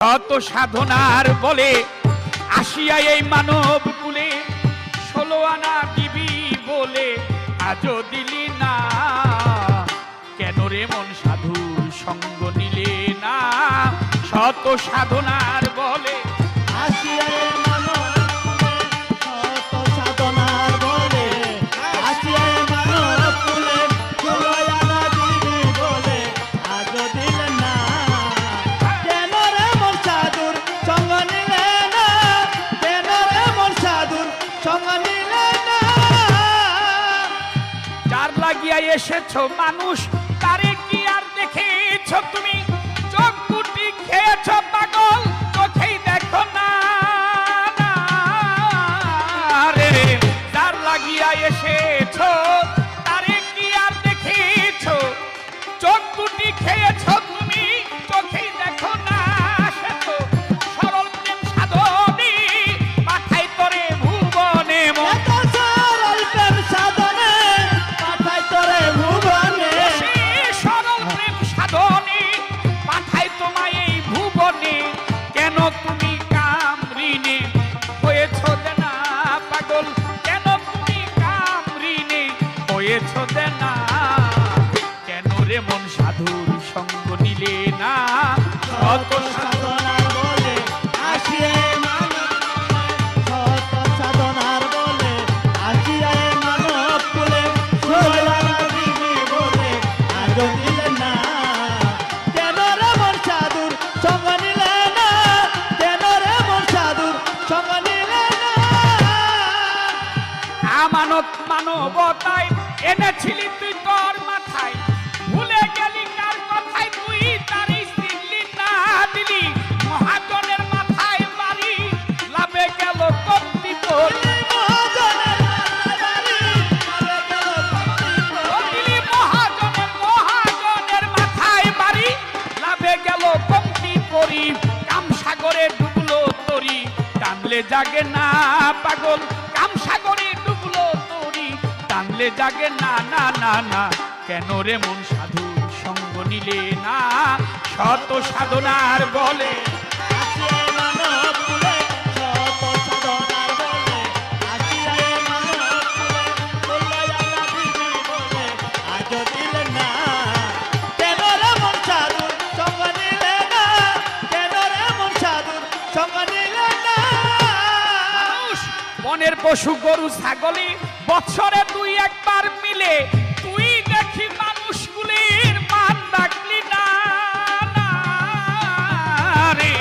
কত সাধনার বলে আসিয়া এই মানব কুলে 16 আনা দিবি বলে আজও দিলি না। কেন রে মন সাধুর সঙ্গ নিলে না? শত সাধনার বলে আসিয়া এই মানব কুলে, শত সাধনার বলে আসিয়া এই মানব কুলে 16 আনা দিবি বলে আজও দিলে না। কেন রে মন সাধুর সঙ্গ নিলে না? কেন রে মন সাধুর সঙ্গ নিলে না? যার লাগিয়া এসেছো মানুষ তারে কি আর দেখেছো তুমি? চোখ দুটি খেয়েছো পাগল, চোখেই দেখো না রে। যার লাগিয়া এসেছো তারে কি আর দেখেছো? চোখ দুটি খেয়েছো তুমি, চোখেই দেখো না। সে তো সরল প্রেম সাধনী পাঠাই তোরে ভুবনে মন। এত সরল প্রেম সাধনে পাঠাই তোরে ভুবনে। সে সরল প্রেম সাধনী পাঠাই তোমায় এই ভুবনে। কেন তুমি কামরিনে হয়েছো দেনা পাগল? কেন তুমি কামরিনে হয়েছো দেনা? কেন রে মন সাধুর সঙ্গ নিলে না? শত সাধনার বলে আসিয়া এই মানব কুলে, শত সাধনার বলে আসিয়া এই মানব কুলে 16 আনা দিবি বলে আজও দিলে না। কেন রে মন সাধুর সঙ্গ নিলে না? কেন রে মন সাধুর সঙ্গ নিলে না? আমানত মানবতায় এনেছিলি তুই তোর মাথায়, ভুলে গেলি কার কথায় তুই তারই দিলি না দিলি। মহাজনের মাথায় বাড়ি লাভে গেল কমতি তোর। মহাজনের বাড়ি আরে গেল কমতি তোর। দিলি মহাজনের মাথায় বাড়ি লাভে গেল কমতি করি। কামসাগরে ডুবলো তরি টানলে জাগে না পাগল। কামসাগরে ডুবলো তরি টানলে জাগে না না না না। কেন রে মন সাধুর সঙ্গ নিলে না? শত সাধনার বলে আসিয়া এই মানব কুলে, শত সাধনার বলে আসিয়া এই মানব কুলে 16 আনা দিবি বলে আজও দিলে না। কেন রে মন সাধুর সঙ্গ নিলে না? কেন রে মন সাধুর সঙ্গ নিলে না? মানুষ বনের পশু গরু ছাগলি বছরে 2 একবার মিলে